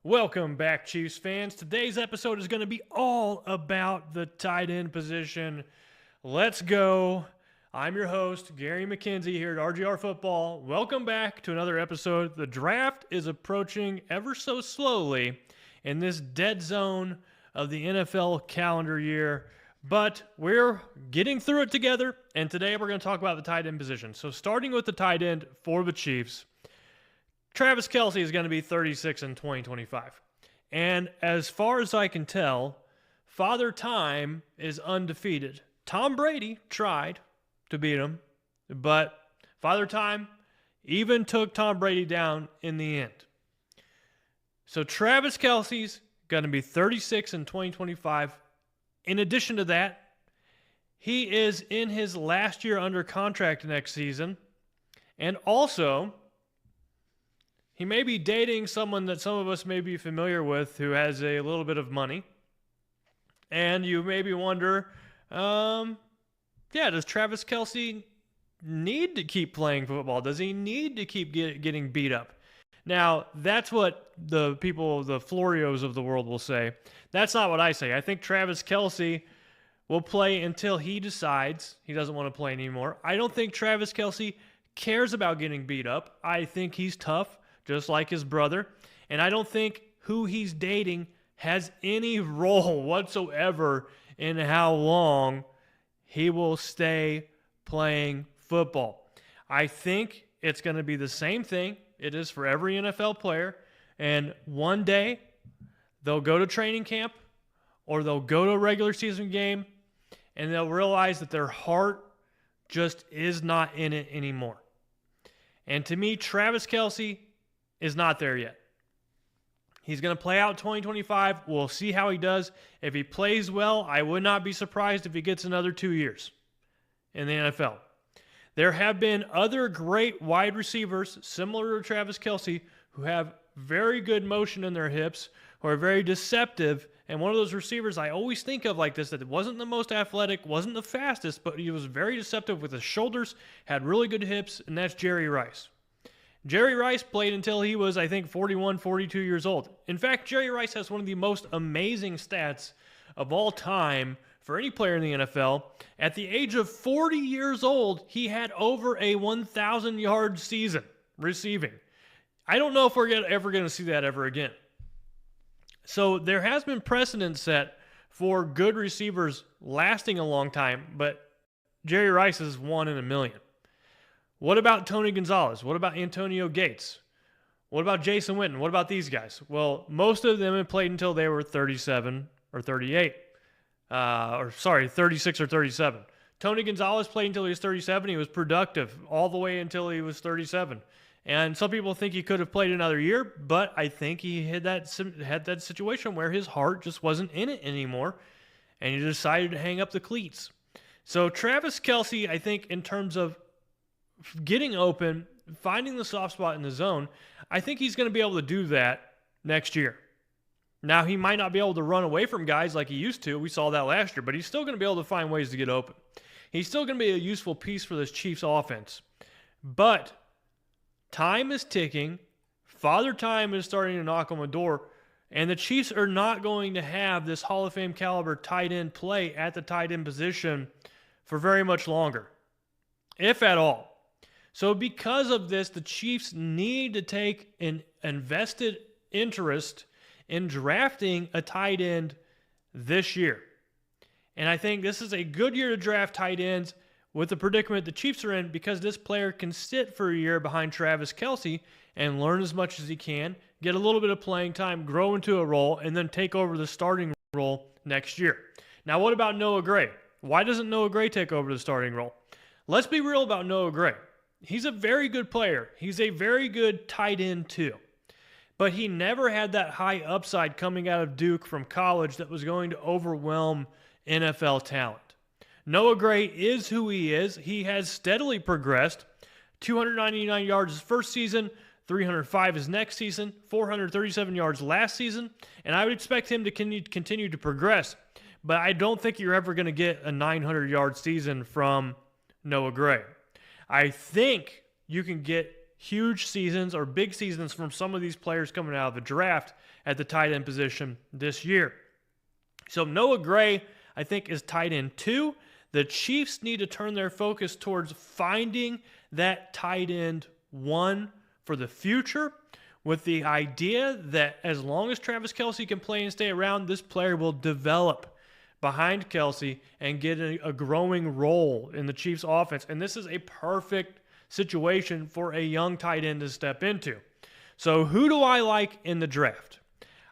Welcome back, Chiefs fans. Today's episode is going to be all about the tight end position. Let's go. I'm your host, Gary McKenzie, here at RGR Football. Welcome back to another episode. The draft is approaching ever so slowly in this dead zone of the NFL calendar year, but we're getting through it together, and today we're going to talk about the tight end position. So starting with the tight end for the Chiefs, Travis Kelce is going to be 36 in 2025. And as far as I can tell, Father Time is undefeated. Tom Brady tried to beat him, but Father Time even took Tom Brady down in the end. So Travis Kelce's going to be 36 in 2025. In addition to that, he is in his last year under contract next season. And also, he may be dating someone that some of us may be familiar with who has a little bit of money. And you maybe wonder, does Travis Kelce need to keep playing football? Does he need to keep getting beat up? Now, that's what the people, the Florios of the world will say. That's not what I say. I think Travis Kelce will play until he decides he doesn't want to play anymore. I don't think Travis Kelce cares about getting beat up. I think he's tough, just like his brother. And I don't think who he's dating has any role whatsoever in how long he will stay playing football. I think it's going to be the same thing it is for every NFL player. And one day, they'll go to training camp or they'll go to a regular season game and they'll realize that their heart just is not in it anymore. And to me, Travis Kelce is not there yet. He's going to play out 2025. We'll see how he does. If he plays well, I would not be surprised if he gets another 2 years in the NFL. There have been other great wide receivers similar to Travis Kelce who have very good motion in their hips, who are very deceptive. And one of those receivers I always think of like this, that wasn't the most athletic, wasn't the fastest, but he was very deceptive with his shoulders, had really good hips, and that's Jerry Rice. Jerry Rice played until he was, I think, 41, 42 years old. In fact, Jerry Rice has one of the most amazing stats of all time for any player in the NFL. At the age of 40 years old, he had over a 1,000-yard season receiving. I don't know if we're ever going to see that ever again. So there has been precedent set for good receivers lasting a long time, but Jerry Rice is one in a million. What about Tony Gonzalez? What about Antonio Gates? What about Jason Witten? What about these guys? Well, most of them had played until they were 37 or 38. 36 or 37. Tony Gonzalez played until he was 37. He was productive all the way until he was 37. And some people think he could have played another year, but I think he had that situation where his heart just wasn't in it anymore, and he decided to hang up the cleats. So Travis Kelce, I think in terms of getting open, finding the soft spot in the zone, I think he's going to be able to do that next year. Now, he might not be able to run away from guys like he used to. We saw that last year, but he's still going to be able to find ways to get open. He's still going to be a useful piece for this Chiefs offense. But time is ticking. Father Time is starting to knock on the door, and the Chiefs are not going to have this Hall of Fame caliber tight end play at the tight end position for very much longer, if at all. So because of this, the Chiefs need to take an invested interest in drafting a tight end this year. And I think this is a good year to draft tight ends with the predicament the Chiefs are in, because this player can sit for a year behind Travis Kelce and learn as much as he can, get a little bit of playing time, grow into a role, and then take over the starting role next year. Now, what about Noah Gray? Why doesn't Noah Gray take over the starting role? Let's be real about Noah Gray. He's a very good player. He's a very good tight end too. But he never had that high upside coming out of Duke from college that was going to overwhelm NFL talent. Noah Gray is who he is. He has steadily progressed. 299 yards his first season, 305 his next season, 437 yards last season, and I would expect him to continue to progress. But I don't think you're ever going to get a 900-yard season from Noah Gray. I think you can get huge seasons or big seasons from some of these players coming out of the draft at the tight end position this year. So Noah Gray, I think, is tight end 2. The Chiefs need to turn their focus towards finding that tight end 1 for the future, with the idea that as long as Travis Kelce can play and stay around, this player will develop behind Kelce and get a growing role in the Chiefs' offense. And this is a perfect situation for a young tight end to step into. So who do I like in the draft?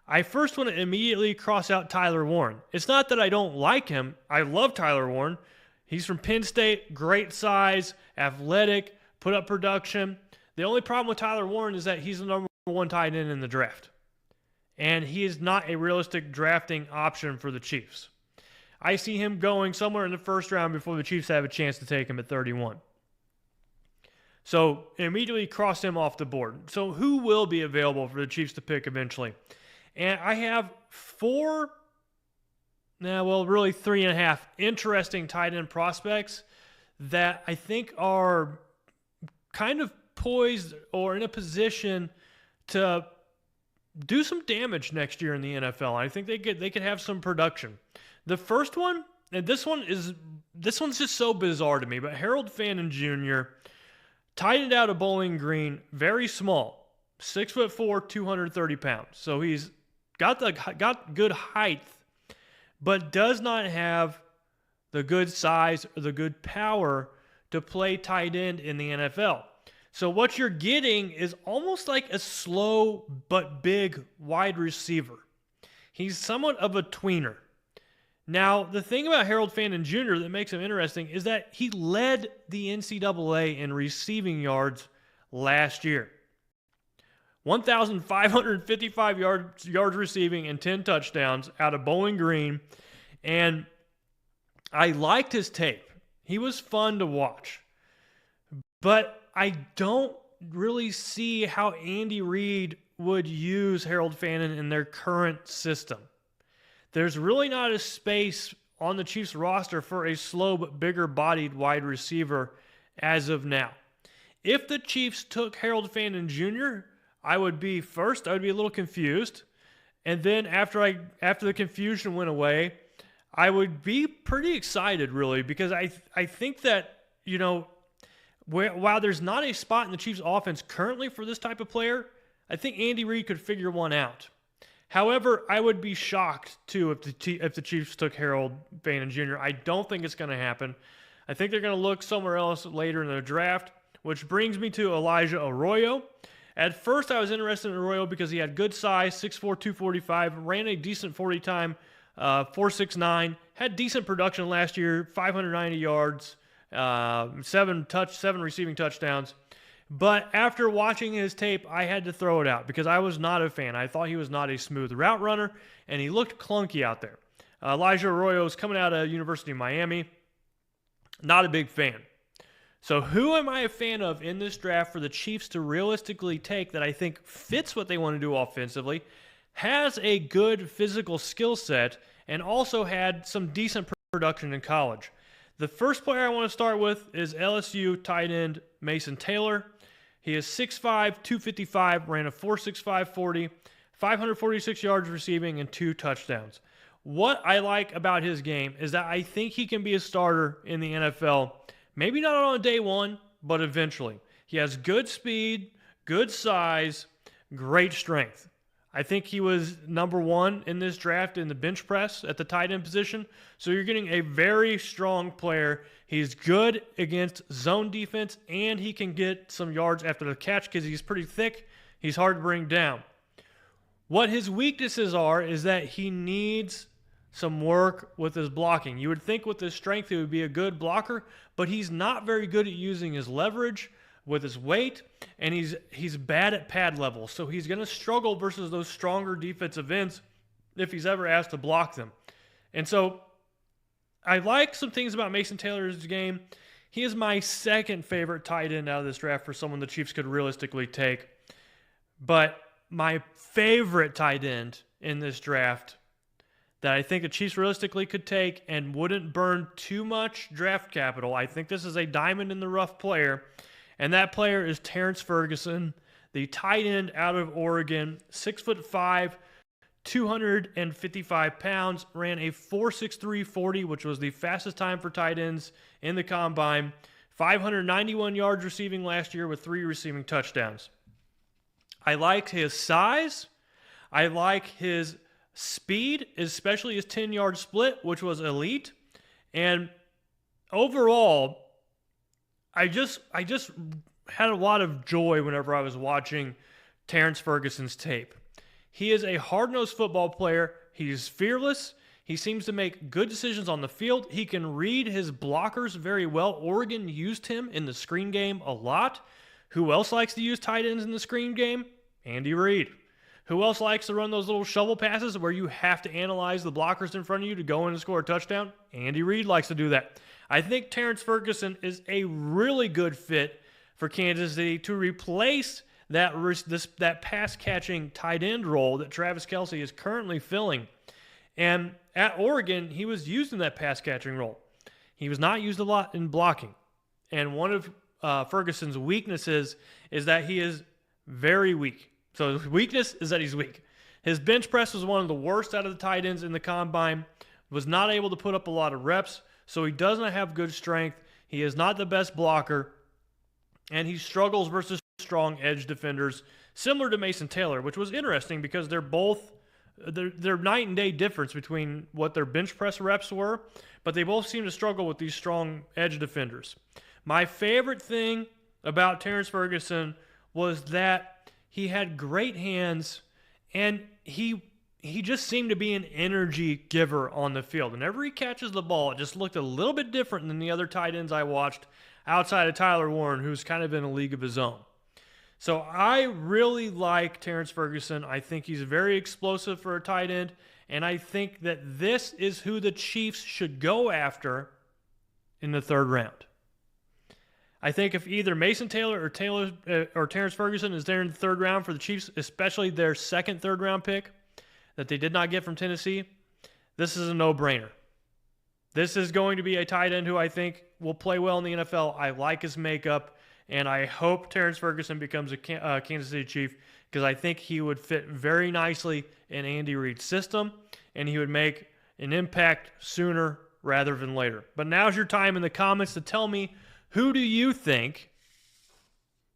I first want to immediately cross out Tyler Warren. It's not that I don't like him. I love Tyler Warren. He's from Penn State, great size, athletic, put up production. The only problem with Tyler Warren is that he's the number 1 tight end in the draft. And he is not a realistic drafting option for the Chiefs. I see him going somewhere in the first round before the Chiefs have a chance to take him at 31. So immediately cross him off the board. So who will be available for the Chiefs to pick eventually? And I have 4, really 3.5 interesting tight end prospects that I think are kind of poised or in a position to do some damage next year in the NFL. I think they could have some production. The first one, and this one's just so bizarre to me, but Harold Fannin Jr., tight end out of Bowling Green, very small, 6'4", 230 pounds. So he's got good height, but does not have the good size or the good power to play tight end in the NFL. So what you're getting is almost like a slow but big wide receiver. He's somewhat of a tweener. Now, the thing about Harold Fannin Jr. that makes him interesting is that he led the NCAA in receiving yards last year. 1,555 yards receiving and 10 touchdowns out of Bowling Green. And I liked his tape. He was fun to watch. But I don't really see how Andy Reid would use Harold Fannin in their current system. There's really not a space on the Chiefs roster for a slow but bigger-bodied wide receiver as of now. If the Chiefs took Harold Fannin Jr., I would be a little confused. And then after the confusion went away, I would be pretty excited, really, because I think that, while there's not a spot in the Chiefs offense currently for this type of player, I think Andy Reid could figure one out. However, I would be shocked, too, if the Chiefs took Harold Fannin Jr. I don't think it's going to happen. I think they're going to look somewhere else later in the draft, which brings me to Elijah Arroyo. At first, I was interested in Arroyo because he had good size, 6'4", 245, ran a decent 40 time, 4.69, had decent production last year, 590 yards, 7 receiving touchdowns. But after watching his tape, I had to throw it out because I was not a fan. I thought he was not a smooth route runner, and he looked clunky out there. Elijah Arroyo is coming out of University of Miami. Not a big fan. So who am I a fan of in this draft for the Chiefs to realistically take that I think fits what they want to do offensively, has a good physical skill set, and also had some decent production in college? The first player I want to start with is LSU tight end Mason Taylor. He is 6'5", 255, ran a 4.65 40, 546 yards receiving, and 2 touchdowns. What I like about his game is that I think he can be a starter in the NFL. Maybe not on day one, but eventually. He has good speed, good size, great strength. I think he was number 1 in this draft in the bench press at the tight end position. So you're getting a very strong player. He's good against zone defense, and he can get some yards after the catch because he's pretty thick. He's hard to bring down. What his weaknesses are is that he needs some work with his blocking. You would think with his strength he would be a good blocker, but he's not very good at using his leverage with his weight, and he's bad at pad level. So he's going to struggle versus those stronger defensive ends if he's ever asked to block them. And so I like some things about Mason Taylor's game. He is my second favorite tight end out of this draft for someone the Chiefs could realistically take. But my favorite tight end in this draft that I think the Chiefs realistically could take and wouldn't burn too much draft capital, I think this is a diamond in the rough player, And that player is Terrence Ferguson, the tight end out of Oregon, 6'5", 255 pounds, ran a 4.63 40, which was the fastest time for tight ends in the combine. 591 yards receiving last year with 3 receiving touchdowns. I like his size. I like his speed, especially his 10-yard split, which was elite. And overall, I just had a lot of joy whenever I was watching Terrence Ferguson's tape. He is a hard-nosed football player. He's fearless. He seems to make good decisions on the field. He can read his blockers very well. Oregon used him in the screen game a lot. Who else likes to use tight ends in the screen game? Andy Reid. Who else likes to run those little shovel passes where you have to analyze the blockers in front of you to go in and score a touchdown? Andy Reid likes to do that. I think Terrence Ferguson is a really good fit for Kansas City to replace that pass-catching tight end role that Travis Kelce is currently filling. And at Oregon, he was used in that pass-catching role. He was not used a lot in blocking. And one of Ferguson's weaknesses is that he is very weak. So his weakness is that he's weak. His bench press was one of the worst out of the tight ends in the combine, was not able to put up a lot of reps, so he doesn't have good strength. He is not the best blocker, and he struggles versus strong edge defenders, similar to Mason Taylor, which was interesting because they're night and day difference between what their bench press reps were, but they both seem to struggle with these strong edge defenders. My favorite thing about Terrence Ferguson was that he had great hands, and he just seemed to be an energy giver on the field. Whenever he catches the ball, it just looked a little bit different than the other tight ends I watched outside of Tyler Warren, who's kind of in a league of his own. So I really like Terrence Ferguson. I think he's very explosive for a tight end, and I think that this is who the Chiefs should go after in the third round. I think if either Mason Taylor or Terrence Ferguson is there in the third round for the Chiefs, especially their second third-round pick that they did not get from Tennessee, this is a no-brainer. This is going to be a tight end who I think will play well in the NFL. I like his makeup, and I hope Terrence Ferguson becomes a Kansas City Chief because I think he would fit very nicely in Andy Reid's system, and he would make an impact sooner rather than later. But now's your time in the comments to tell me, who do you think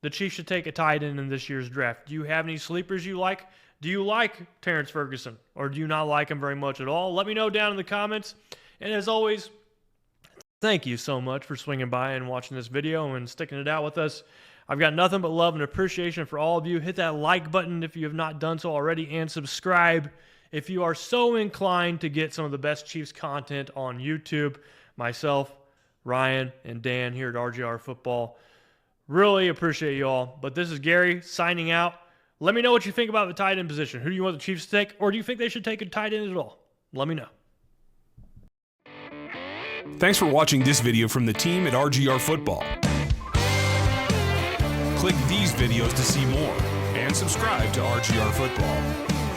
the Chiefs should take a tight end in this year's draft? Do you have any sleepers you like? Do you like Terrence Ferguson, or do you not like him very much at all? Let me know down in the comments. And as always, thank you so much for swinging by and watching this video and sticking it out with us. I've got nothing but love and appreciation for all of you. Hit that like button if you have not done so already, and subscribe if you are so inclined to get some of the best Chiefs content on YouTube. Myself, Ryan, and Dan here at RGR Football. Really appreciate you all. But this is Gary signing out. Let me know what you think about the tight end position. Who do you want the Chiefs to take, or do you think they should take a tight end at all? Let me know. Thanks for watching this video from the team at RGR Football. Click these videos to see more and subscribe to RGR Football.